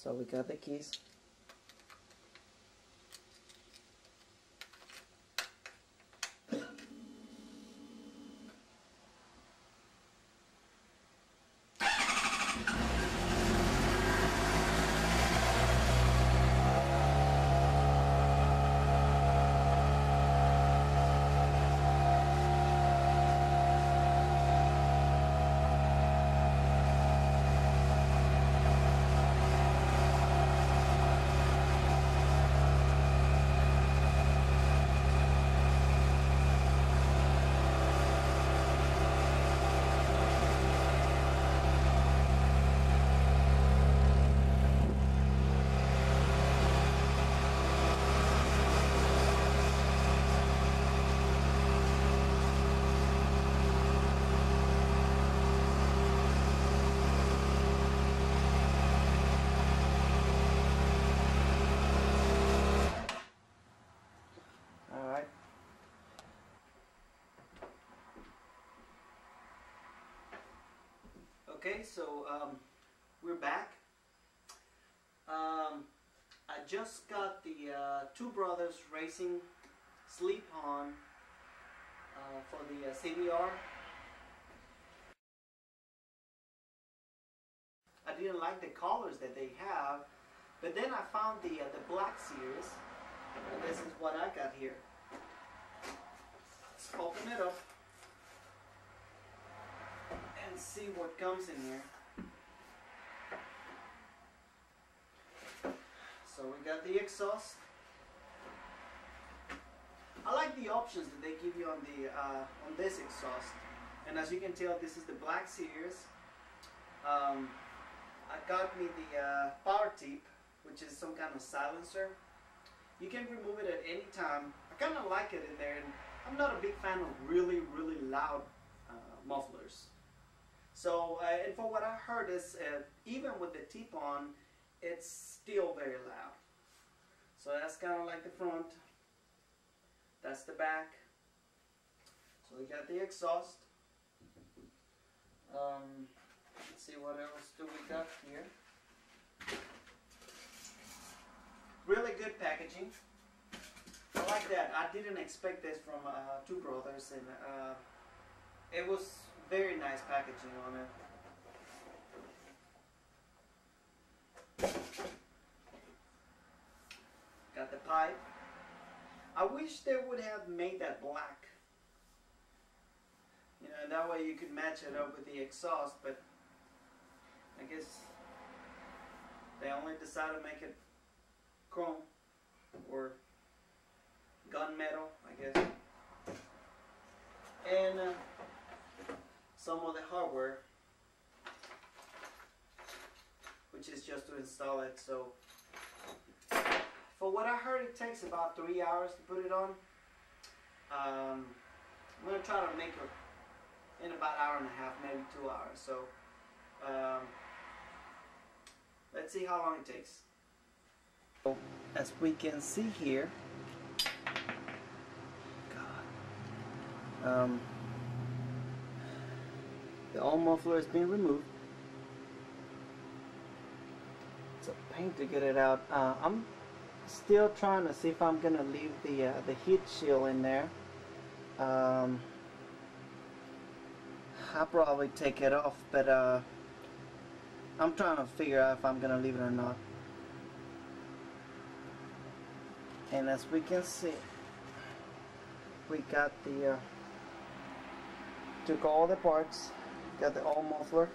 So we got the keys. Okay, so we're back. I just got the Two Brothers Racing slip-on for the CBR. I didn't like the colors that they have, but then I found the black series, and this is what I got here. Let's open it up and see what comes in here. So we got the exhaust. I like the options that they give you on the on this exhaust, and as you can tell, this is the black series. I got me the power tip, which is some kind of silencer. You can remove it at any time. I kind of like it in there, and I'm not a big fan of really loud mufflers. So, and for what I heard is, even with the tip on, it's still very loud. So that's kind of like the front. That's the back. So we got the exhaust. Let's see, what else do we got here. Really good packaging. I like that. I didn't expect this from Two Brothers, and it was very nice packaging on it. Got the pipe. I wish they would have made that black. You know, that way you could match it up with the exhaust, but I guess they only decided to make it chrome or gunmetal, I guess. And some of the hardware, which is just to install it. So for what I heard, it takes about 3 hours to put it on. I'm going to try to make it in about an hour and a half, maybe 2 hours. So let's see how long it takes. So, as we can see here, the old muffler has been removed. It's a pain to get it out. I'm still trying to see if I'm gonna leave the heat shield in there. I'll probably take it off, but I'm trying to figure out if I'm gonna leave it or not. And as we can see, we got the took all the parts, got the old muffler.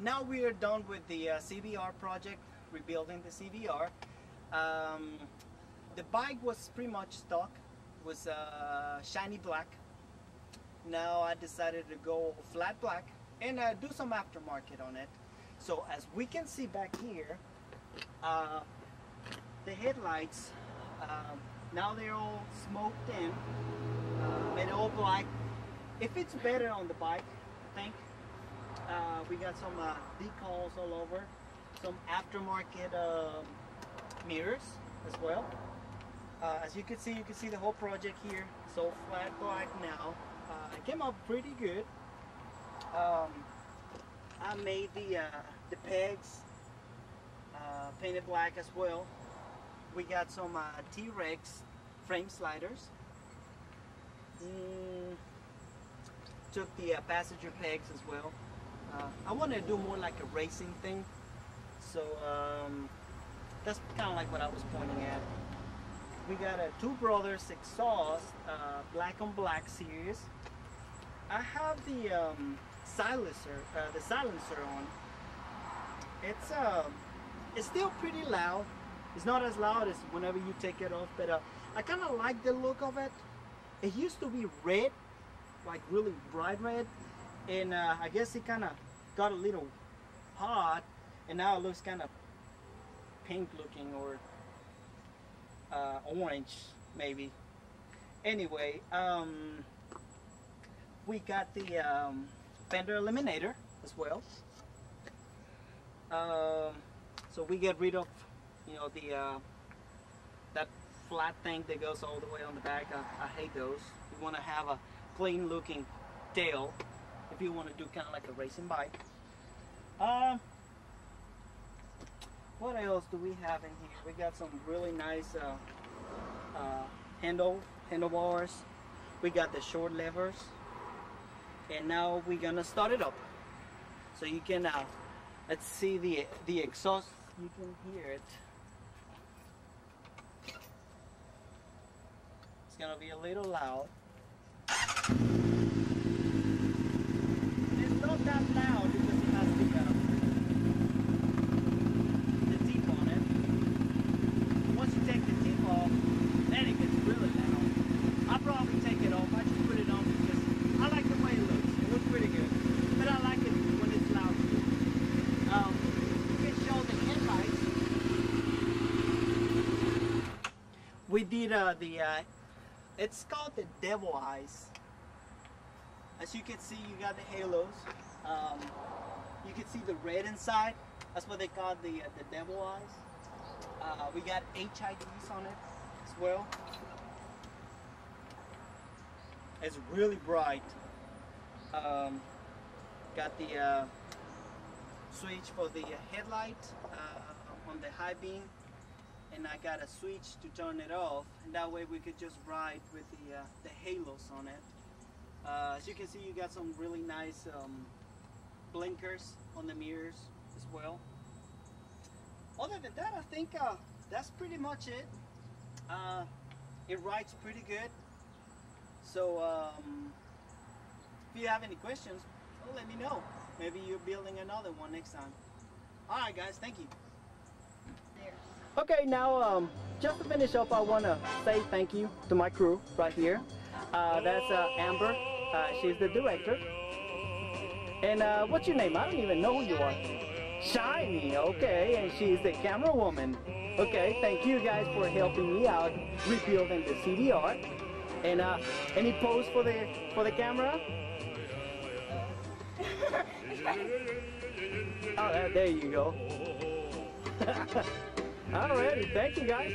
now we are done with the CBR project, rebuilding the CBR. The bike was pretty much stock, was shiny black. Now I decided to go flat black and do some aftermarket on it. So as we can see back here, the headlights, now they're all smoked in, made all black. It fits better on the bike, I think. We got some decals all over, some aftermarket mirrors as well. As you can see the whole project here. So flat black now. It came out pretty good. I made the pegs painted black as well. We got some T-Rex frame sliders. Took the passenger pegs as well. I wanted to do more like a racing thing, so that's kind of like what I was pointing at. We got a Two Brothers exhaust, black on black series. I have the silencer on. It's still pretty loud. It's not as loud as whenever you take it off, but I kind of like the look of it. It used to be red, like really bright red, and I guess it kind of got a little hot, and now it looks kind of pink looking, or orange maybe. Anyway, we got the fender eliminator as well. So we get rid of, you know, the that flat thing that goes all the way on the back. I hate those. You want to have a clean looking tail if you want to do kind of like a racing bike. What else do we have in here? We got some really nice handlebars. We got the short levers, and now we're gonna start it up. So you can let's see the exhaust. You can hear it. It's gonna be a little loud. It's not that loud because it has the teeth on it. Once you take the teeth off, then it gets really loud. I'll probably take it off. I just put it on because I like the way it looks. It looks pretty good, but I like it when it's loud too. You can show the headlights. We did it's called the devil eyes. As you can see, you got the halos. You can see the red inside. That's what they call the devil eyes. We got HIDs on it as well. It's really bright. Got the switch for the headlight on the high beam, and I got a switch to turn it off, and that way we could just ride with the halos on it. As you can see, you got some really nice blinkers on the mirrors as well. Other than that, I think that's pretty much it. It rides pretty good. So if you have any questions, well, let me know. Maybe you're building another one next time. Alright guys, thank you. Okay, now just to finish up, I want to say thank you to my crew right here. That's Amber. She's the director. And what's your name? I don't even know who you are. Shiny, okay, and she's the camera woman. Okay, thank you guys for helping me out rebuilding the CBR. And any pose for the camera? Oh, there you go. Alrighty, thank you guys.